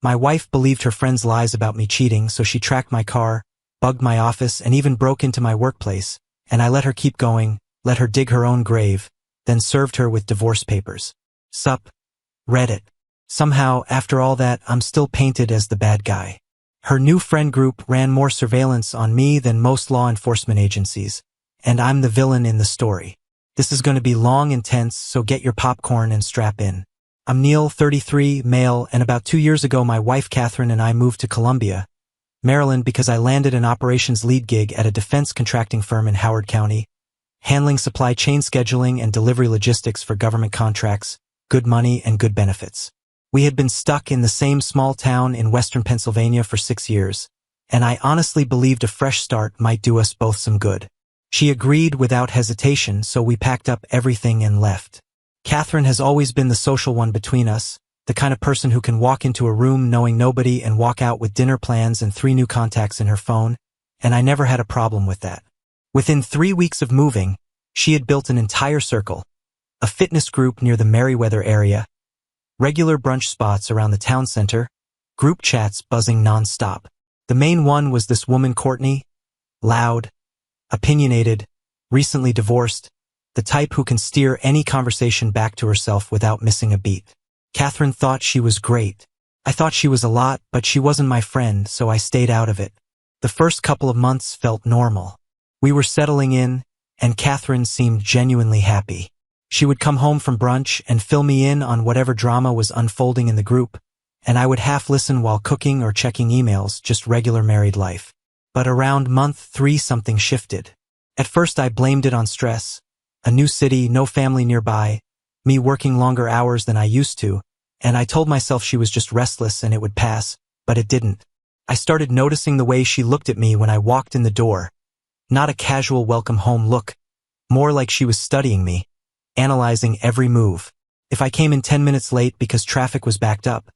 My wife believed her friends' lies about me cheating, so she tracked my car, bugged my office, and even broke into my workplace, and I let her keep going, let her dig her own grave, then served her with divorce papers. Sup, Reddit. Somehow, after all that, I'm still painted as the bad guy. Her new friend group ran more surveillance on me than most law enforcement agencies, and I'm the villain in the story. This is going to be long and tense, so get your popcorn and strap in. I'm Neil, 33, male, and about 2 years ago my wife Catherine and I moved to Columbia, Maryland because I landed an operations lead gig at a defense contracting firm in Howard County, handling supply chain scheduling and delivery logistics for government contracts, good money and good benefits. We had been stuck in the same small town in western Pennsylvania for 6 years, and I honestly believed a fresh start might do us both some good. She agreed without hesitation, so we packed up everything and left. Catherine has always been the social one between us, the kind of person who can walk into a room knowing nobody and walk out with dinner plans and 3 new contacts in her phone, and I never had a problem with that. Within 3 weeks of moving, she had built an entire circle, a fitness group near the Merriweather area, regular brunch spots around the town center, group chats buzzing non-stop. The main one was this woman Courtney, loud, opinionated, recently divorced, the type who can steer any conversation back to herself without missing a beat. Catherine thought she was great. I thought she was a lot, but she wasn't my friend, so I stayed out of it. The first couple of months felt normal. We were settling in, and Catherine seemed genuinely happy. She would come home from brunch and fill me in on whatever drama was unfolding in the group, and I would half listen while cooking or checking emails, just regular married life. But around month 3 something shifted. At first I blamed it on stress. A new city, no family nearby, me working longer hours than I used to, and I told myself she was just restless and it would pass, but it didn't. I started noticing the way she looked at me when I walked in the door. Not a casual welcome home look, more like she was studying me, analyzing every move. If I came in 10 minutes late because traffic was backed up,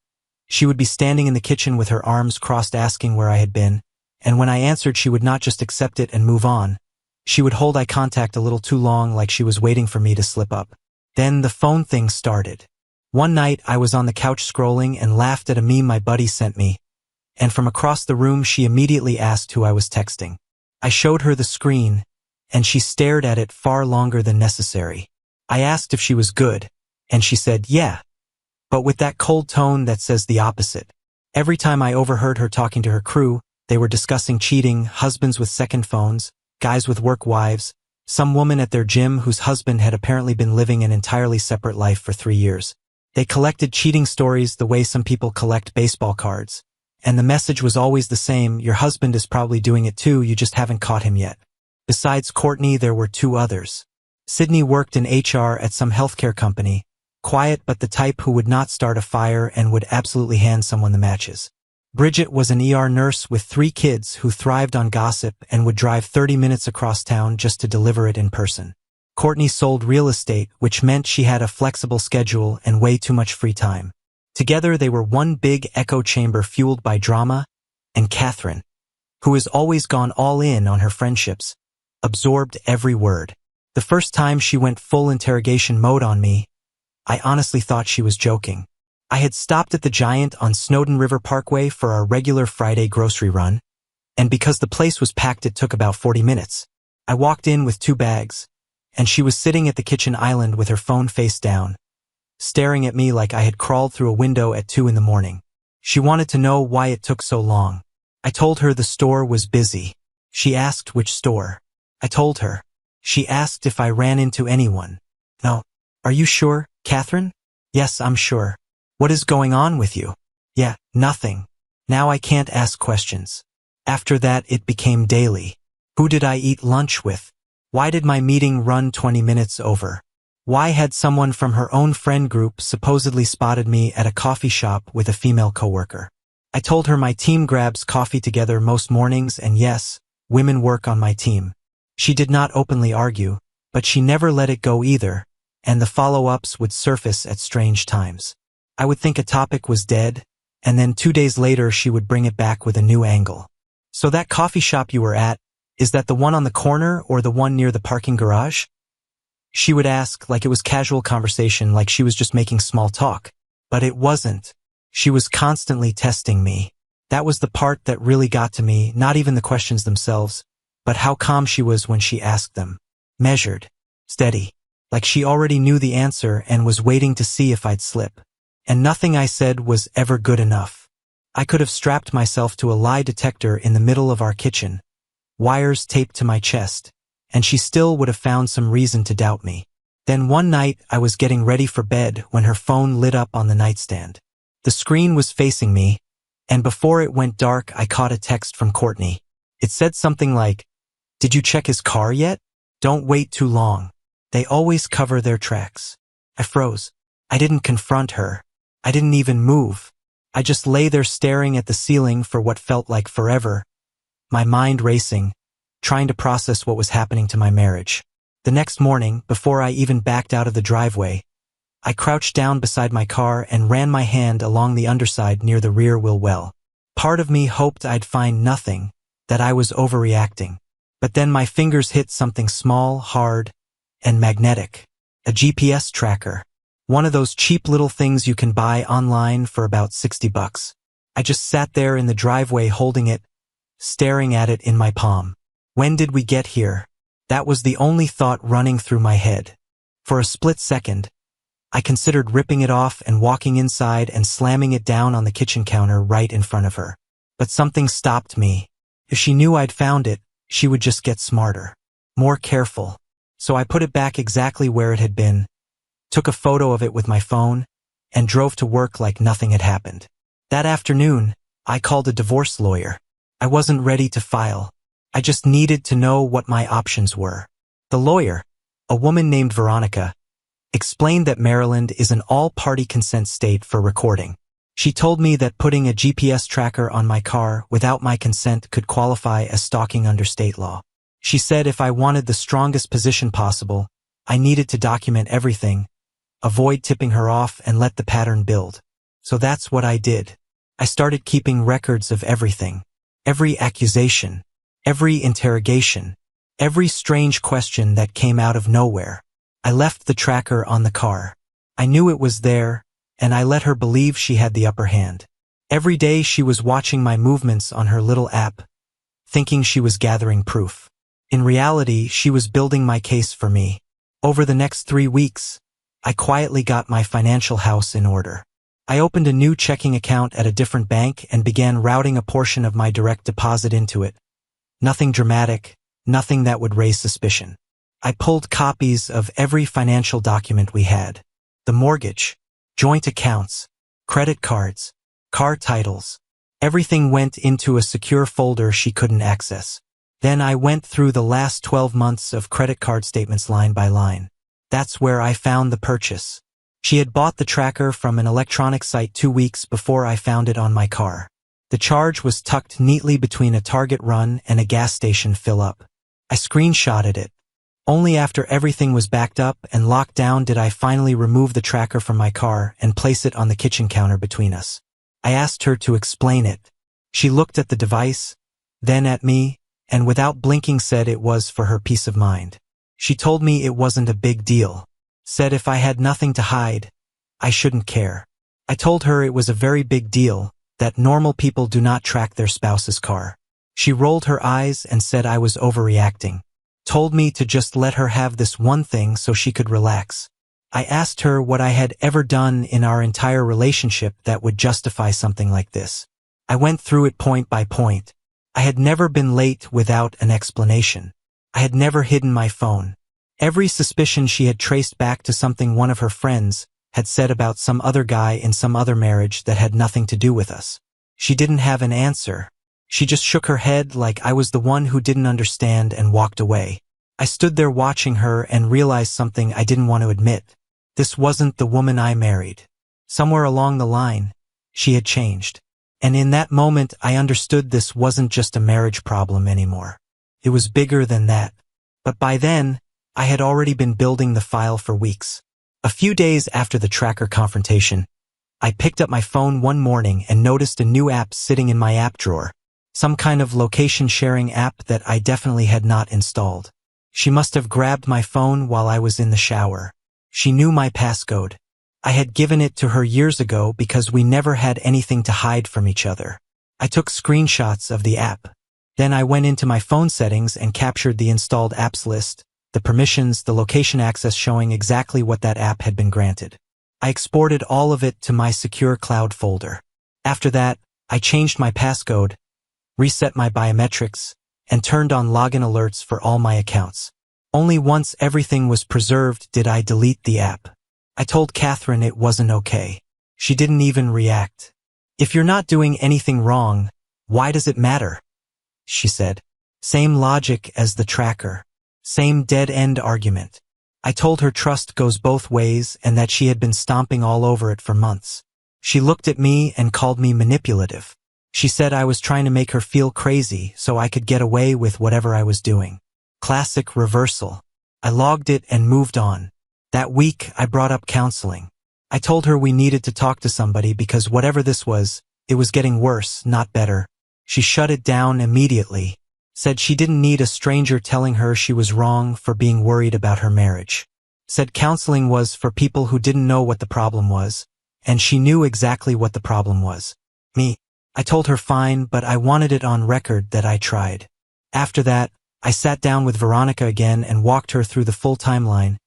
she would be standing in the kitchen with her arms crossed asking where I had been, and when I answered she would not just accept it and move on. She would hold eye contact a little too long, like she was waiting for me to slip up. Then the phone thing started. One night I was on the couch scrolling and laughed at a meme my buddy sent me, and from across the room she immediately asked who I was texting. I showed her the screen, and she stared at it far longer than necessary. I asked if she was good, and she said yeah, but with that cold tone that says the opposite. Every time I overheard her talking to her crew, they were discussing cheating, husbands with second phones, guys with work wives, some woman at their gym whose husband had apparently been living an entirely separate life for 3 years. They collected cheating stories the way some people collect baseball cards, and the message was always the same: your husband is probably doing it too, you just haven't caught him yet. Besides Courtney, there were 2 others. Sydney worked in HR at some healthcare company, quiet but the type who would not start a fire and would absolutely hand someone the matches. Bridget was an ER nurse with 3 kids who thrived on gossip and would drive 30 minutes across town just to deliver it in person. Courtney sold real estate, which meant she had a flexible schedule and way too much free time. Together they were one big echo chamber fueled by drama, and Catherine, who has always gone all in on her friendships, absorbed every word. The first time she went full interrogation mode on me, I honestly thought she was joking. I had stopped at the Giant on Snowden River Parkway for our regular Friday grocery run, and because the place was packed it took about 40 minutes. I walked in with 2 bags, and she was sitting at the kitchen island with her phone face down, staring at me like I had crawled through a window at 2 in the morning. She wanted to know why it took so long. I told her the store was busy. She asked which store. I told her. She asked if I ran into anyone. No. Are you sure, Catherine? Yes, I'm sure. What is going on with you? Yeah, nothing. Now I can't ask questions. After that it became daily. Who did I eat lunch with? Why did my meeting run 20 minutes over? Why had someone from her own friend group supposedly spotted me at a coffee shop with a female coworker? I told her my team grabs coffee together most mornings, and yes, women work on my team. She did not openly argue, but she never let it go either, and the follow-ups would surface at strange times. I would think a topic was dead, and then 2 days later she would bring it back with a new angle. So that coffee shop you were at, is that the one on the corner or the one near the parking garage? She would ask like it was casual conversation, like she was just making small talk. But it wasn't. She was constantly testing me. That was the part that really got to me, not even the questions themselves, but how calm she was when she asked them. Measured. Steady. Like she already knew the answer and was waiting to see if I'd slip. And nothing I said was ever good enough. I could have strapped myself to a lie detector in the middle of our kitchen, wires taped to my chest, and she still would have found some reason to doubt me. Then one night I was getting ready for bed when her phone lit up on the nightstand. The screen was facing me, and before it went dark I caught a text from Courtney. It said something like, "Did you check his car yet? Don't wait too long. They always cover their tracks." I froze. I didn't confront her. I didn't even move. I just lay there staring at the ceiling for what felt like forever, my mind racing, trying to process what was happening to my marriage. The next morning, before I even backed out of the driveway, I crouched down beside my car and ran my hand along the underside near the rear wheel well. Part of me hoped I'd find nothing, that I was overreacting. But then my fingers hit something small, hard, and magnetic. A GPS tracker. One of those cheap little things you can buy online for about $60. I just sat there in the driveway holding it, staring at it in my palm. When did we get here? That was the only thought running through my head. For a split second, I considered ripping it off and walking inside and slamming it down on the kitchen counter right in front of her. But something stopped me. If she knew I'd found it, she would just get smarter, more careful. So I put it back exactly where it had been, took a photo of it with my phone, and drove to work like nothing had happened. That afternoon, I called a divorce lawyer. I wasn't ready to file. I just needed to know what my options were. The lawyer, a woman named Veronica, explained that Maryland is an all-party consent state for recording. She told me that putting a GPS tracker on my car without my consent could qualify as stalking under state law. She said if I wanted the strongest position possible, I needed to document everything, avoid tipping her off, and let the pattern build. So that's what I did. I started keeping records of everything. Every accusation, every interrogation, every strange question that came out of nowhere. I left the tracker on the car. I knew it was there, and I let her believe she had the upper hand. Every day she was watching my movements on her little app, thinking she was gathering proof. In reality, she was building my case for me. Over the next 3 weeks, I quietly got my financial house in order. I opened a new checking account at a different bank and began routing a portion of my direct deposit into it. Nothing dramatic, nothing that would raise suspicion. I pulled copies of every financial document we had. The mortgage, joint accounts, credit cards, car titles. Everything went into a secure folder she couldn't access. Then I went through the last 12 months of credit card statements line by line. That's where I found the purchase. She had bought the tracker from an electronic site 2 weeks before I found it on my car. The charge was tucked neatly between a Target run and a gas station fill-up. I screenshotted it. Only after everything was backed up and locked down did I finally remove the tracker from my car and place it on the kitchen counter between us. I asked her to explain it. She looked at the device, then at me, and without blinking said it was for her peace of mind. She told me it wasn't a big deal. Said if I had nothing to hide, I shouldn't care. I told her it was a very big deal, that normal people do not track their spouse's car. She rolled her eyes and said I was overreacting. Told me to just let her have this one thing so she could relax. I asked her what I had ever done in our entire relationship that would justify something like this. I went through it point by point. I had never been late without an explanation. I had never hidden my phone. Every suspicion she had traced back to something one of her friends had said about some other guy in some other marriage that had nothing to do with us. She didn't have an answer. She just shook her head like I was the one who didn't understand and walked away. I stood there watching her and realized something I didn't want to admit. This wasn't the woman I married. Somewhere along the line, she had changed. And in that moment, I understood this wasn't just a marriage problem anymore. It was bigger than that. But by then, I had already been building the file for weeks. A few days after the tracker confrontation, I picked up my phone one morning and noticed a new app sitting in my app drawer. Some kind of location sharing app that I definitely had not installed. She must have grabbed my phone while I was in the shower. She knew my passcode. I had given it to her years ago because we never had anything to hide from each other. I took screenshots of the app. Then I went into my phone settings and captured the installed apps list, the permissions, the location access showing exactly what that app had been granted. I exported all of it to my secure cloud folder. After that, I changed my passcode, reset my biometrics, and turned on login alerts for all my accounts. Only once everything was preserved did I delete the app. I told Catherine it wasn't okay. She didn't even react. "If you're not doing anything wrong, why does it matter?" she said. Same logic as the tracker. Same dead-end argument. I told her trust goes both ways and that she had been stomping all over it for months. She looked at me and called me manipulative. She said I was trying to make her feel crazy so I could get away with whatever I was doing. Classic reversal. I logged it and moved on. That week, I brought up counseling. I told her we needed to talk to somebody because whatever this was, it was getting worse, not better. She shut it down immediately. Said she didn't need a stranger telling her she was wrong for being worried about her marriage. Said counseling was for people who didn't know what the problem was, and she knew exactly what the problem was. Me. I told her fine, but I wanted it on record that I tried. After that, I sat down with Veronica again and walked her through the full timeline,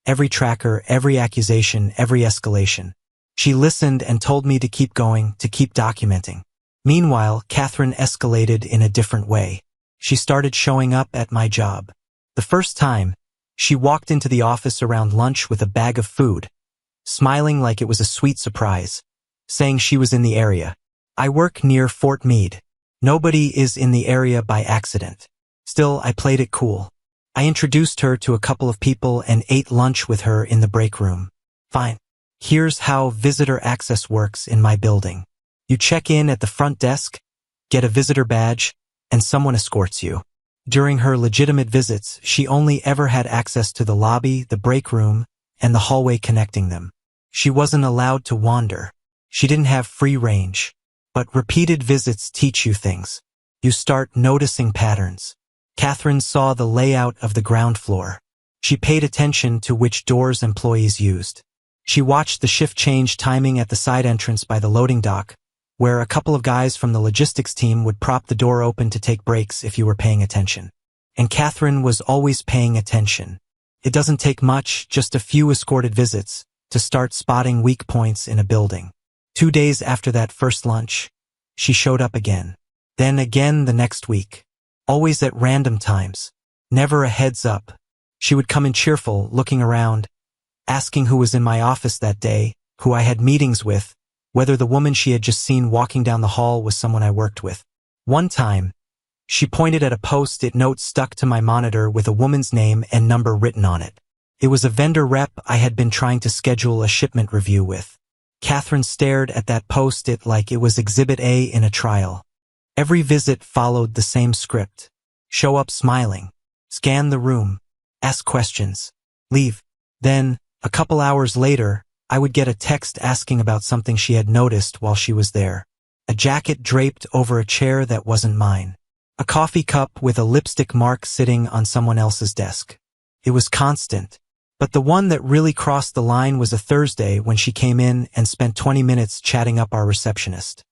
every tracker, every accusation, every escalation. She listened and told me to keep going, to keep documenting. Meanwhile, Catherine escalated in a different way. She started showing up at my job. The first time, she walked into the office around lunch with a bag of food, smiling like it was a sweet surprise, saying she was in the area. I work near Fort Meade. Nobody is in the area by accident. Still, I played it cool. I introduced her to a couple of people and ate lunch with her in the break room. Fine. Here's how visitor access works in my building. You check in at the front desk, get a visitor badge, and someone escorts you. During her legitimate visits, she only ever had access to the lobby, the break room, and the hallway connecting them. She wasn't allowed to wander. She didn't have free range. But repeated visits teach you things. You start noticing patterns. Catherine saw the layout of the ground floor. She paid attention to which doors employees used. She watched the shift change timing at the side entrance by the loading dock, where a couple of guys from the logistics team would prop the door open to take breaks if you were paying attention. And Catherine was always paying attention. It doesn't take much, just a few escorted visits, to start spotting weak points in a building. 2 days after that first lunch, she showed up again. Then again the next week. Always at random times. Never a heads up. She would come in cheerful, looking around, asking who was in my office that day, who I had meetings with, whether the woman she had just seen walking down the hall was someone I worked with. One time, she pointed at a post-it note stuck to my monitor with a woman's name and number written on it. It was a vendor rep I had been trying to schedule a shipment review with. Catherine stared at that post-it like it was Exhibit A in a trial. Every visit followed the same script. Show up smiling. Scan the room. Ask questions. Leave. Then, a couple hours later, I would get a text asking about something she had noticed while she was there. A jacket draped over a chair that wasn't mine. A coffee cup with a lipstick mark sitting on someone else's desk. It was constant. But the one that really crossed the line was a Thursday when she came in and spent 20 minutes chatting up our receptionist,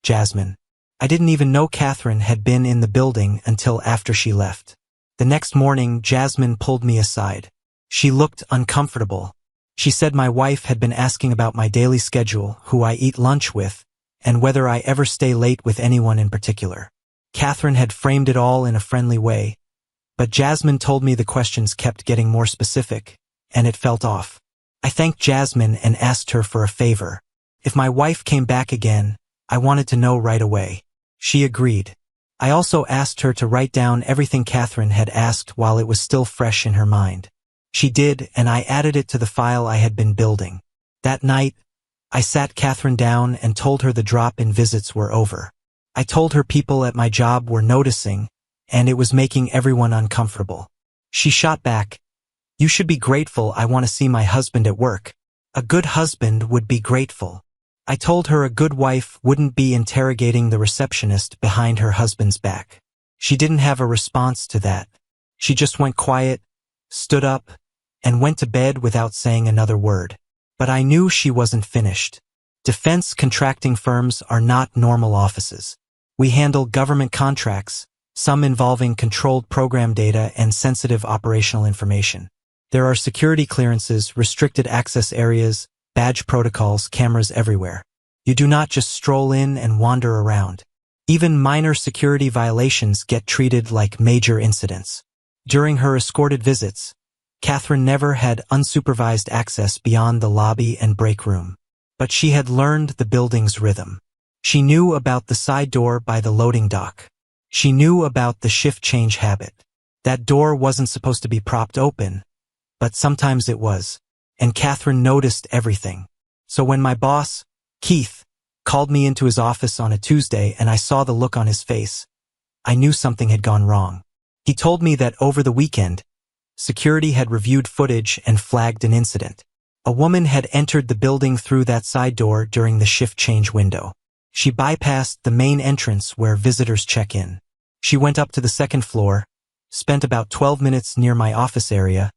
Jasmine. I didn't even know Catherine had been in the building until after she left. The next morning, Jasmine pulled me aside. She looked uncomfortable. She said my wife had been asking about my daily schedule, who I eat lunch with, and whether I ever stay late with anyone in particular. Catherine had framed it all in a friendly way, but Jasmine told me the questions kept getting more specific, and it felt off. I thanked Jasmine and asked her for a favor. If my wife came back again, I wanted to know right away. She agreed. I also asked her to write down everything Catherine had asked while it was still fresh in her mind. She did, and I added it to the file I had been building. That night, I sat Catherine down and told her the drop in visits were over. I told her people at my job were noticing, and it was making everyone uncomfortable. She shot back, "You should be grateful I want to see my husband at work. A good husband would be grateful." I told her a good wife wouldn't be interrogating the receptionist behind her husband's back. She didn't have a response to that. She just went quiet, stood up, and went to bed without saying another word. But I knew she wasn't finished. Defense contracting firms are not normal offices. We handle government contracts, some involving controlled program data and sensitive operational information. There are security clearances, restricted access areas, badge protocols, cameras everywhere. You do not just stroll in and wander around. Even minor security violations get treated like major incidents. During her escorted visits, Catherine never had unsupervised access beyond the lobby and break room. But she had learned the building's rhythm. She knew about the side door by the loading dock. She knew about the shift change habit. That door wasn't supposed to be propped open, but sometimes it was. And Catherine noticed everything. So when my boss, Keith, called me into his office on a Tuesday and I saw the look on his face, I knew something had gone wrong. He told me that over the weekend, security had reviewed footage and flagged an incident. A woman had entered the building through that side door during the shift change window. She bypassed the main entrance where visitors check in. She went up to the second floor, spent about 12 minutes near my office area,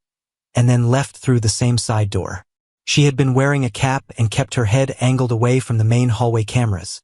and then left through the same side door. She had been wearing a cap and kept her head angled away from the main hallway cameras,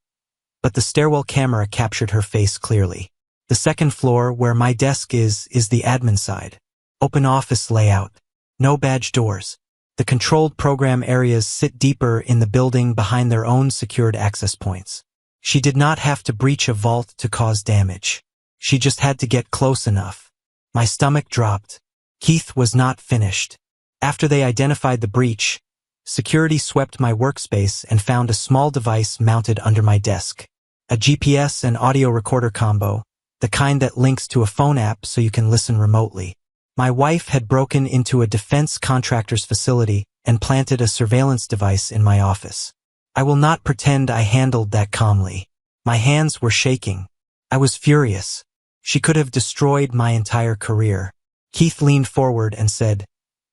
but the stairwell camera captured her face clearly. The second floor, where my desk is the admin side. Open office layout. No badge doors. The controlled program areas sit deeper in the building behind their own secured access points. She did not have to breach a vault to cause damage. She just had to get close enough. My stomach dropped. Keith was not finished. After they identified the breach, security swept my workspace and found a small device mounted under my desk. A GPS and audio recorder combo, the kind that links to a phone app so you can listen remotely. My wife had broken into a defense contractor's facility and planted a surveillance device in my office. I will not pretend I handled that calmly. My hands were shaking. I was furious. She could have destroyed my entire career. Keith leaned forward and said,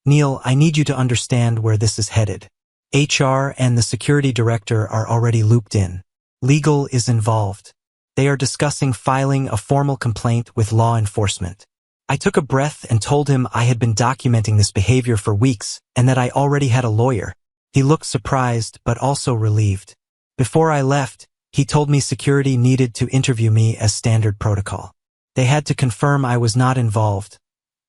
"Neil, I need you to understand where this is headed. HR and the security director are already looped in. Legal is involved. They are discussing filing a formal complaint with law enforcement." I took a breath and told him I had been documenting this behavior for weeks and that I already had a lawyer. He looked surprised but also relieved. Before I left, he told me security needed to interview me as standard protocol. They had to confirm I was not involved,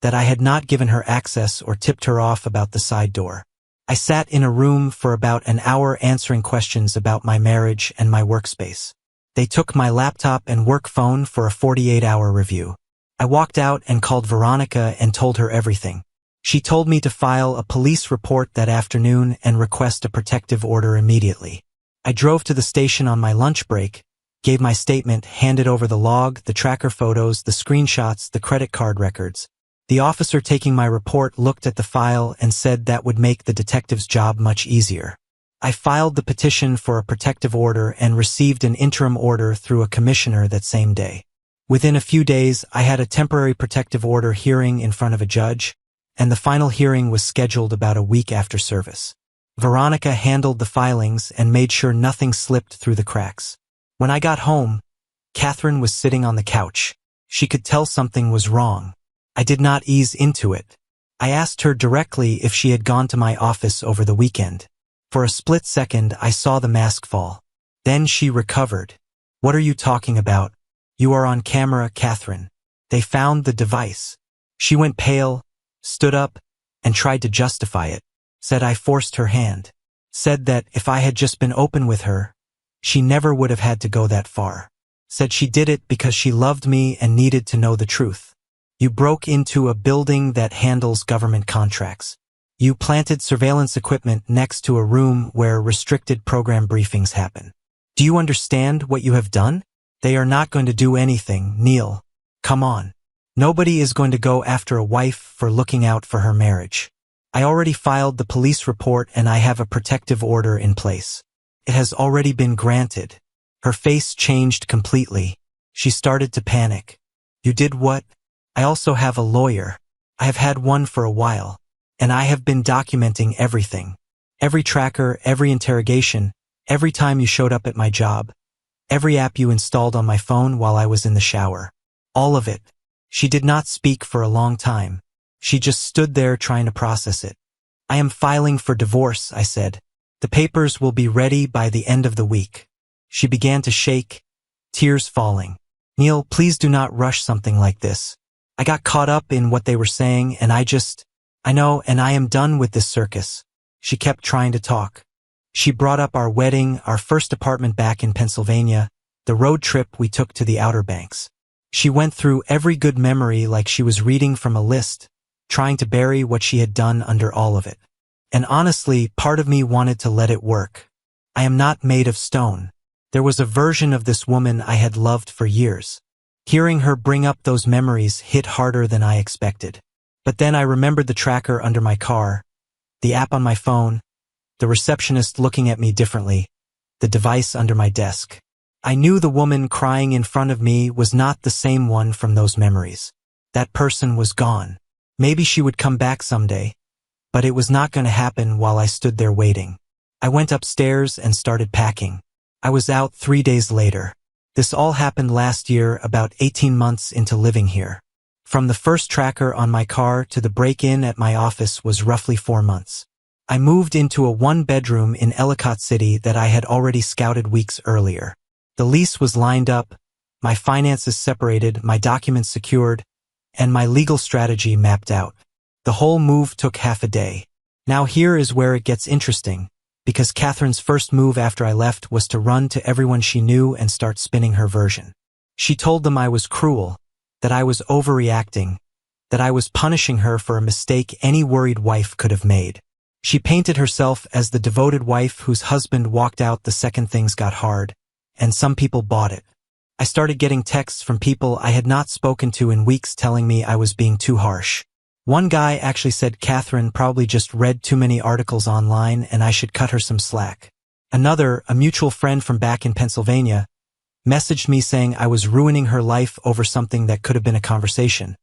that I had not given her access or tipped her off about the side door. I sat in a room for about an hour answering questions about my marriage and my workspace. They took my laptop and work phone for a 48-hour review. I walked out and called Veronica and told her everything. She told me to file a police report that afternoon and request a protective order immediately. I drove to the station on my lunch break, gave my statement, handed over the log, the tracker photos, the screenshots, the credit card records. The officer taking my report looked at the file and said that would make the detective's job much easier. I filed the petition for a protective order and received an interim order through a commissioner that same day. Within a few days, I had a temporary protective order hearing in front of a judge, and the final hearing was scheduled about a week after service. Veronica handled the filings and made sure nothing slipped through the cracks. When I got home, Catherine was sitting on the couch. She could tell something was wrong. I did not ease into it. I asked her directly if she had gone to my office over the weekend. For a split second, I saw the mask fall. Then she recovered. "What are you talking about? You are on camera, Catherine. They found the device." She went pale, stood up, and tried to justify it. Said I forced her hand. Said that if I had just been open with her, she never would have had to go that far. Said she did it because she loved me and needed to know the truth. You broke into a building that handles government contracts. You planted surveillance equipment next to a room where restricted program briefings happen. Do you understand what you have done? They are not going to do anything, Neil. Come on. Nobody is going to go after a wife for looking out for her marriage. I already filed the police report and I have a protective order in place. It has already been granted. Her face changed completely. She started to panic. You did what? I also have a lawyer. I have had one for a while. And I have been documenting everything. Every tracker, every interrogation, every time you showed up at my job. Every app you installed on my phone while I was in the shower. All of it. She did not speak for a long time. She just stood there trying to process it. I am filing for divorce, I said. The papers will be ready by the end of the week. She began to shake, tears falling. Neil, please do not rush something like this. I got caught up in what they were saying and I know, and I am done with this circus. She kept trying to talk. She brought up our wedding, our first apartment back in Pennsylvania, the road trip we took to the Outer Banks. She went through every good memory like she was reading from a list, trying to bury what she had done under all of it. And honestly, part of me wanted to let it work. I am not made of stone. There was a version of this woman I had loved for years. Hearing her bring up those memories hit harder than I expected. But then I remembered the tracker under my car, the app on my phone, the receptionist looking at me differently, the device under my desk. I knew the woman crying in front of me was not the same one from those memories. That person was gone. Maybe she would come back someday, but it was not going to happen while I stood there waiting. I went upstairs and started packing. I was out 3 days later. This all happened last year, about 18 months into living here. From the first tracker on my car to the break-in at my office was roughly 4 months. I moved into a one-bedroom in Ellicott City that I had already scouted weeks earlier. The lease was lined up, my finances separated, my documents secured, and my legal strategy mapped out. The whole move took half a day. Now here is where it gets interesting, because Catherine's first move after I left was to run to everyone she knew and start spinning her version. She told them I was cruel, that I was overreacting, that I was punishing her for a mistake any worried wife could have made. She painted herself as the devoted wife whose husband walked out the second things got hard, and some people bought it. I started getting texts from people I had not spoken to in weeks telling me I was being too harsh. One guy actually said Catherine probably just read too many articles online and I should cut her some slack. Another, a mutual friend from back in Pennsylvania, messaged me saying I was ruining her life over something that could have been a conversation,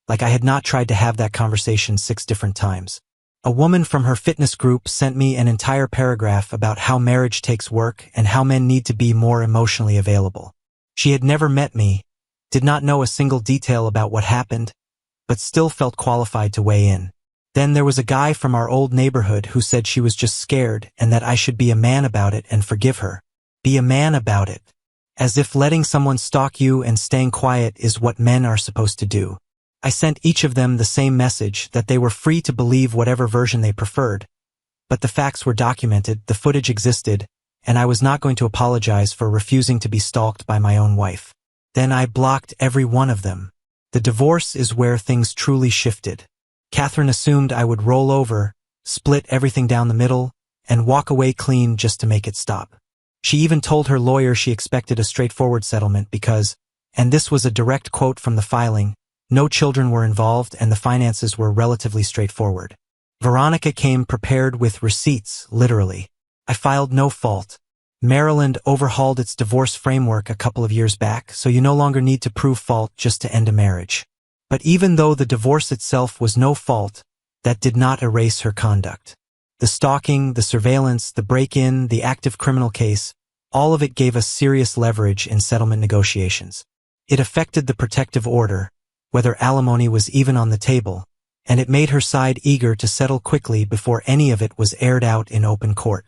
like I had not tried to have that conversation 6 different times. A woman from her fitness group sent me an entire paragraph about how marriage takes work and how men need to be more emotionally available. She had never met me, did not know a single detail about what happened, but still felt qualified to weigh in. Then there was a guy from our old neighborhood who said she was just scared and that I should be a man about it and forgive her. Be a man about it. As if letting someone stalk you and staying quiet is what men are supposed to do. I sent each of them the same message that they were free to believe whatever version they preferred. But the facts were documented, the footage existed, and I was not going to apologize for refusing to be stalked by my own wife. Then I blocked every one of them. The divorce is where things truly shifted. Catherine assumed I would roll over, split everything down the middle, and walk away clean just to make it stop. She even told her lawyer she expected a straightforward settlement because, and this was a direct quote from the filing, no children were involved and the finances were relatively straightforward. Veronica came prepared with receipts, literally. I filed no fault. Maryland overhauled its divorce framework a couple of years back, so you no longer need to prove fault just to end a marriage. But even though the divorce itself was no fault, that did not erase her conduct. The stalking, the surveillance, the break-in, the active criminal case, all of it gave us serious leverage in settlement negotiations. It affected the protective order, whether alimony was even on the table, and it made her side eager to settle quickly before any of it was aired out in open court.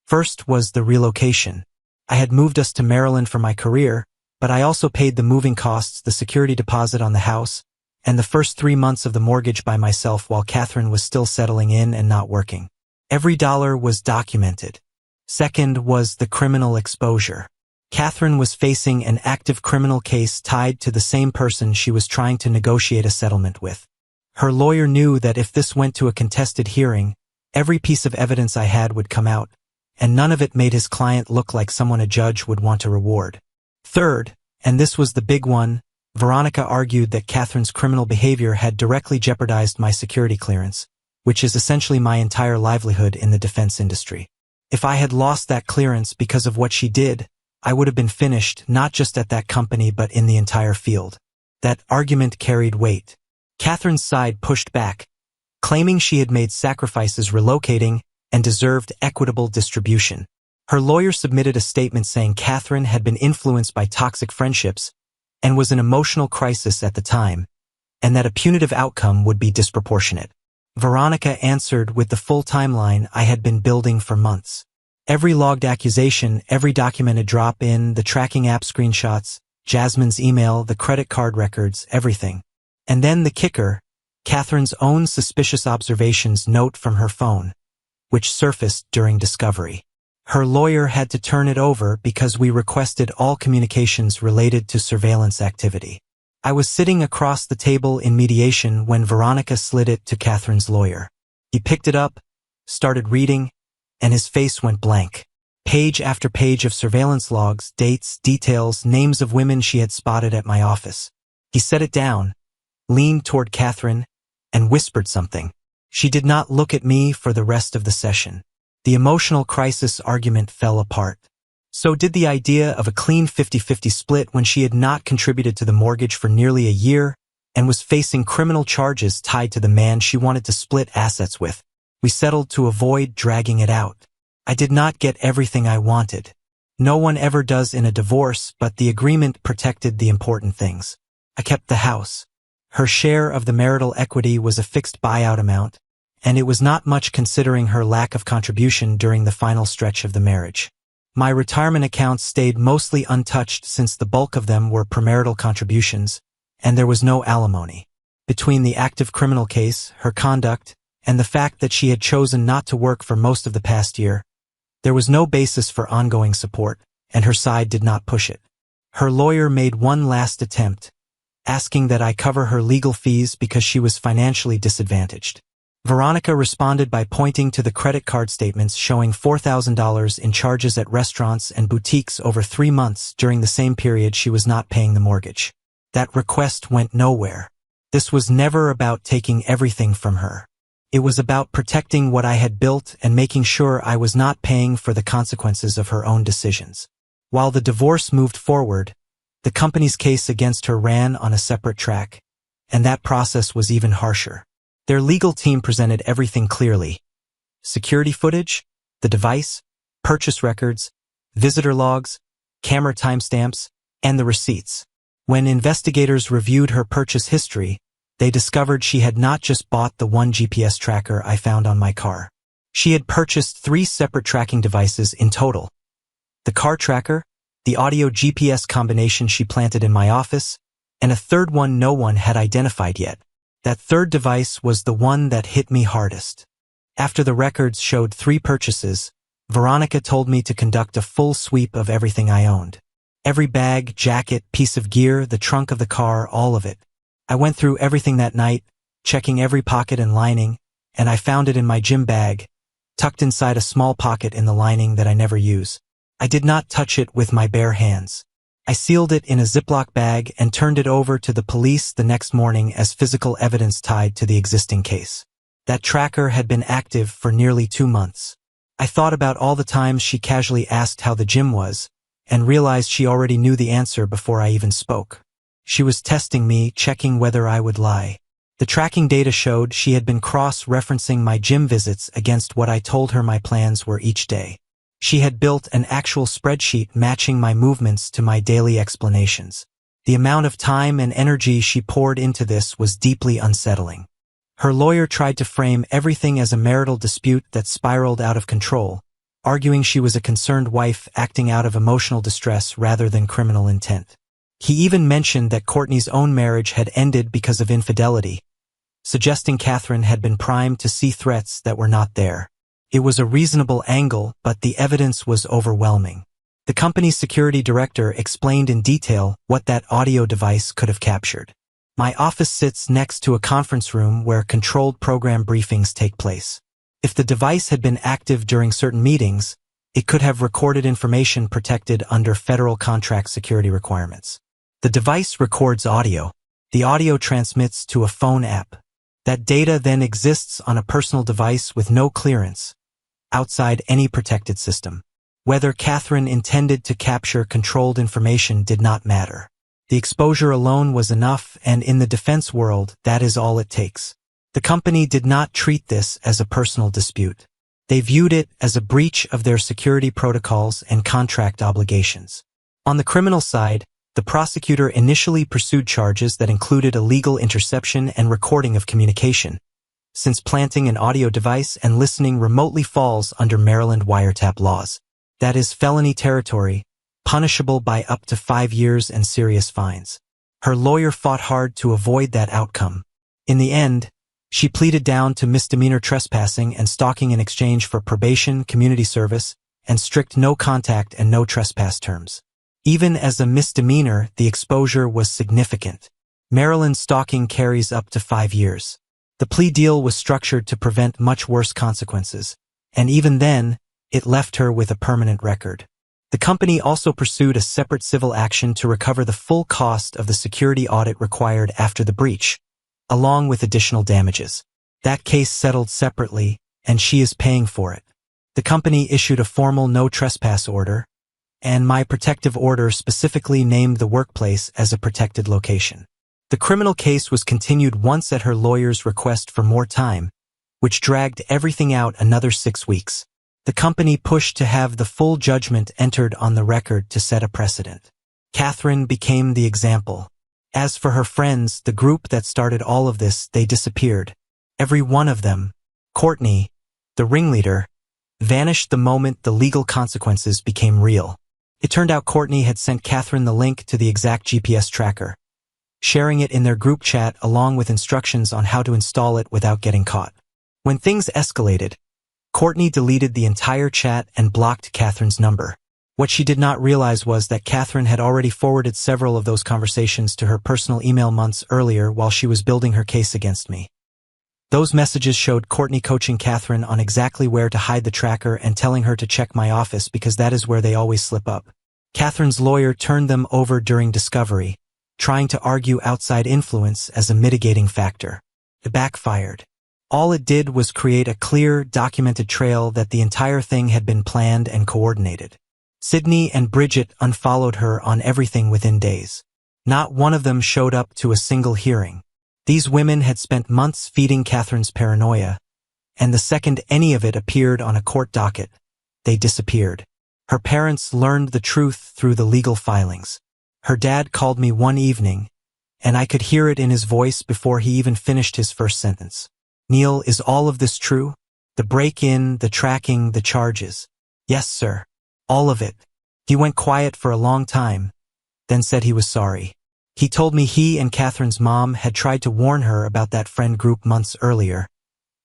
First was the relocation. I had moved us to Maryland for my career, but I also paid the moving costs, the security deposit on the house, and the first 3 months of the mortgage by myself while Catherine was still settling in and not working. Every dollar was documented. Second was the criminal exposure. Catherine was facing an active criminal case tied to the same person she was trying to negotiate a settlement with. Her lawyer knew that if this went to a contested hearing, every piece of evidence I had would come out, and none of it made his client look like someone a judge would want to reward. Third, and this was the big one, Veronica argued that Catherine's criminal behavior had directly jeopardized my security clearance, which is essentially my entire livelihood in the defense industry. If I had lost that clearance because of what she did, I would have been finished not just at that company but in the entire field. That argument carried weight. Catherine's side pushed back, claiming she had made sacrifices relocating and deserved equitable distribution. Her lawyer submitted a statement saying Catherine had been influenced by toxic friendships and was in emotional crisis at the time, and that a punitive outcome would be disproportionate. Veronica answered with the full timeline I had been building for months. Every logged accusation, every documented drop-in, the tracking app screenshots, Jasmine's email, the credit card records, everything. And then the kicker, Catherine's own suspicious observations note from her phone, which surfaced during discovery. Her lawyer had to turn it over because we requested all communications related to surveillance activity. I was sitting across the table in mediation when Veronica slid it to Catherine's lawyer. He picked it up, started reading, and his face went blank. Page after page of surveillance logs, dates, details, names of women she had spotted at my office. He set it down, leaned toward Catherine, and whispered something. She did not look at me for the rest of the session. The emotional crisis argument fell apart. So did the idea of a clean 50-50 split when she had not contributed to the mortgage for nearly a year and was facing criminal charges tied to the man she wanted to split assets with. We settled to avoid dragging it out. I did not get everything I wanted. No one ever does in a divorce, but the agreement protected the important things. I kept the house. Her share of the marital equity was a fixed buyout amount, and it was not much considering her lack of contribution during the final stretch of the marriage. My retirement accounts stayed mostly untouched since the bulk of them were premarital contributions, and there was no alimony. Between the active criminal case, her conduct, and the fact that she had chosen not to work for most of the past year, there was no basis for ongoing support, and her side did not push it. Her lawyer made one last attempt, asking that I cover her legal fees because she was financially disadvantaged. Veronica responded by pointing to the credit card statements showing $4,000 in charges at restaurants and boutiques over 3 months during the same period she was not paying the mortgage. That request went nowhere. This was never about taking everything from her. It was about protecting what I had built and making sure I was not paying for the consequences of her own decisions. While the divorce moved forward, the company's case against her ran on a separate track, and that process was even harsher. Their legal team presented everything clearly. Security footage, the device, purchase records, visitor logs, camera timestamps, and the receipts. When investigators reviewed her purchase history, they discovered she had not just bought the one GPS tracker I found on my car. She had purchased 3 separate tracking devices in total. The car tracker, the audio GPS combination she planted in my office, and a third one no one had identified yet. That third device was the one that hit me hardest. After the records showed 3 purchases, Veronica told me to conduct a full sweep of everything I owned. Every bag, jacket, piece of gear, the trunk of the car, all of it. I went through everything that night, checking every pocket and lining, and I found it in my gym bag, tucked inside a small pocket in the lining that I never use. I did not touch it with my bare hands. I sealed it in a Ziploc bag and turned it over to the police the next morning as physical evidence tied to the existing case. That tracker had been active for nearly 2 months. I thought about all the times she casually asked how the gym was, and realized she already knew the answer before I even spoke. She was testing me, checking whether I would lie. The tracking data showed she had been cross-referencing my gym visits against what I told her my plans were each day. She had built an actual spreadsheet matching my movements to my daily explanations. The amount of time and energy she poured into this was deeply unsettling. Her lawyer tried to frame everything as a marital dispute that spiraled out of control, arguing she was a concerned wife acting out of emotional distress rather than criminal intent. He even mentioned that Courtney's own marriage had ended because of infidelity, suggesting Catherine had been primed to see threats that were not there. It was a reasonable angle, but the evidence was overwhelming. The company's security director explained in detail what that audio device could have captured. My office sits next to a conference room where controlled program briefings take place. If the device had been active during certain meetings, it could have recorded information protected under federal contract security requirements. The device records audio. The audio transmits to a phone app. That data then exists on a personal device with no clearance, outside any protected system. Whether Catherine intended to capture controlled information did not matter. The exposure alone was enough, and in the defense world, that is all it takes. The company did not treat this as a personal dispute. They viewed it as a breach of their security protocols and contract obligations. On the criminal side, the prosecutor initially pursued charges that included illegal interception and recording of communication, since planting an audio device and listening remotely falls under Maryland wiretap laws. That is felony territory, punishable by up to 5 years and serious fines. Her lawyer fought hard to avoid that outcome. In the end, she pleaded down to misdemeanor trespassing and stalking in exchange for probation, community service, and strict no contact and no trespass terms. Even as a misdemeanor, the exposure was significant. Maryland stalking carries up to 5 years. The plea deal was structured to prevent much worse consequences, and even then, it left her with a permanent record. The company also pursued a separate civil action to recover the full cost of the security audit required after the breach, along with additional damages. That case settled separately, and she is paying for it. The company issued a formal no trespass order, and my protective order specifically named the workplace as a protected location. The criminal case was continued once at her lawyer's request for more time, which dragged everything out another 6 weeks. The company pushed to have the full judgment entered on the record to set a precedent. Catherine became the example. As for her friends, the group that started all of this, they disappeared. Every one of them. Courtney, the ringleader, vanished the moment the legal consequences became real. It turned out Courtney had sent Catherine the link to the exact GPS tracker, sharing it in their group chat along with instructions on how to install it without getting caught. When things escalated, Courtney deleted the entire chat and blocked Catherine's number. What she did not realize was that Catherine had already forwarded several of those conversations to her personal email months earlier while she was building her case against me. Those messages showed Courtney coaching Catherine on exactly where to hide the tracker and telling her to check my office because that is where they always slip up. Catherine's lawyer turned them over during discovery, trying to argue outside influence as a mitigating factor. It backfired. All it did was create a clear, documented trail that the entire thing had been planned and coordinated. Sydney and Bridget unfollowed her on everything within days. Not one of them showed up to a single hearing. These women had spent months feeding Catherine's paranoia, and the second any of it appeared on a court docket, they disappeared. Her parents learned the truth through the legal filings. Her dad called me one evening, and I could hear it in his voice before he even finished his first sentence. "Neil, is all of this true? The break-in, the tracking, the charges?" "Yes, sir. All of it." He went quiet for a long time, then said he was sorry. He told me he and Catherine's mom had tried to warn her about that friend group months earlier,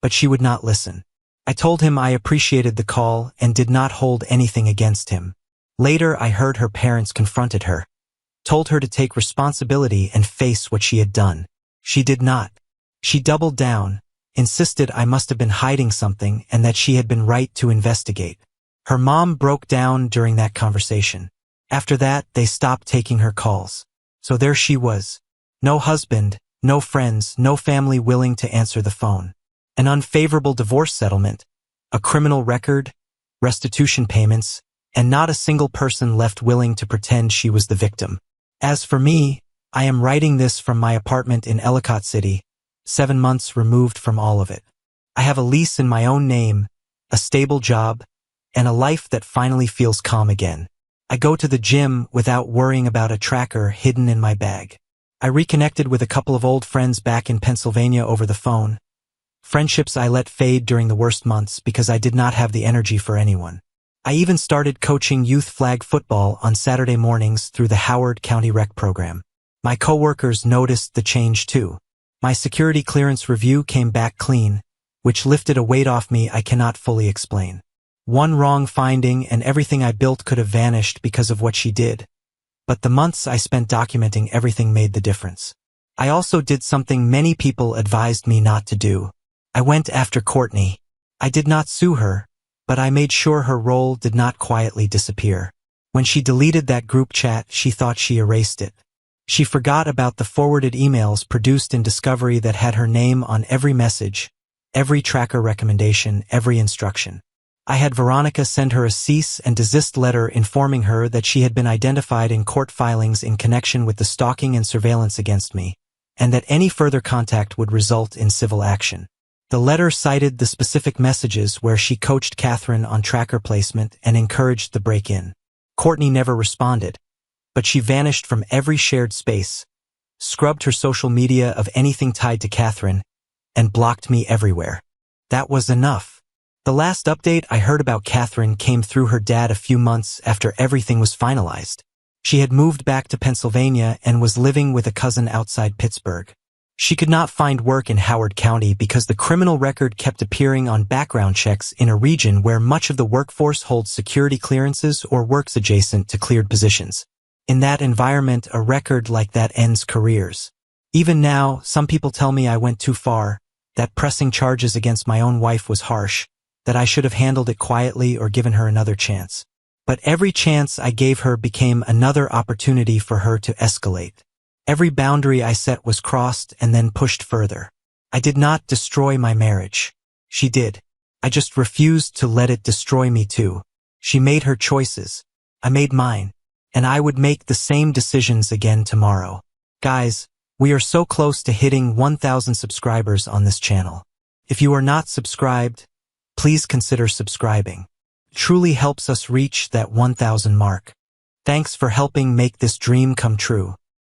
but she would not listen. I told him I appreciated the call and did not hold anything against him. Later, I heard her parents confronted her, told her to take responsibility and face what she had done. She did not. She doubled down, insisted I must have been hiding something and that she had been right to investigate. Her mom broke down during that conversation. After that, they stopped taking her calls. So there she was. No husband, no friends, no family willing to answer the phone. An unfavorable divorce settlement, a criminal record, restitution payments, and not a single person left willing to pretend she was the victim. As for me, I am writing this from my apartment in Ellicott City, 7 months removed from all of it. I have a lease in my own name, a stable job, and a life that finally feels calm again. I go to the gym without worrying about a tracker hidden in my bag. I reconnected with a couple of old friends back in Pennsylvania over the phone. Friendships I let fade during the worst months because I did not have the energy for anyone. I even started coaching youth flag football on Saturday mornings through the Howard County Rec program. My coworkers noticed the change too. My security clearance review came back clean, which lifted a weight off me I cannot fully explain. One wrong finding and everything I built could have vanished because of what she did. But the months I spent documenting everything made the difference. I also did something many people advised me not to do. I went after Courtney. I did not sue her, but I made sure her role did not quietly disappear. When she deleted that group chat, she thought she erased it. She forgot about the forwarded emails produced in Discovery that had her name on every message, every tracker recommendation, every instruction. I had Veronica send her a cease and desist letter informing her that she had been identified in court filings in connection with the stalking and surveillance against me, and that any further contact would result in civil action. The letter cited the specific messages where she coached Catherine on tracker placement and encouraged the break-in. Courtney never responded, but she vanished from every shared space, scrubbed her social media of anything tied to Catherine, and blocked me everywhere. That was enough. The last update I heard about Catherine came through her dad a few months after everything was finalized. She had moved back to Pennsylvania and was living with a cousin outside Pittsburgh. She could not find work in Howard County because the criminal record kept appearing on background checks in a region where much of the workforce holds security clearances or works adjacent to cleared positions. In that environment, a record like that ends careers. Even now, some people tell me I went too far, that pressing charges against my own wife was harsh, that I should have handled it quietly or given her another chance. But every chance I gave her became another opportunity for her to escalate. Every boundary I set was crossed and then pushed further. I did not destroy my marriage. She did. I just refused to let it destroy me too. She made her choices. I made mine. And I would make the same decisions again tomorrow. Guys, we are so close to hitting 1,000 subscribers on this channel. If you are not subscribed, please consider subscribing. It truly helps us reach that 1,000 mark. Thanks for helping make this dream come true.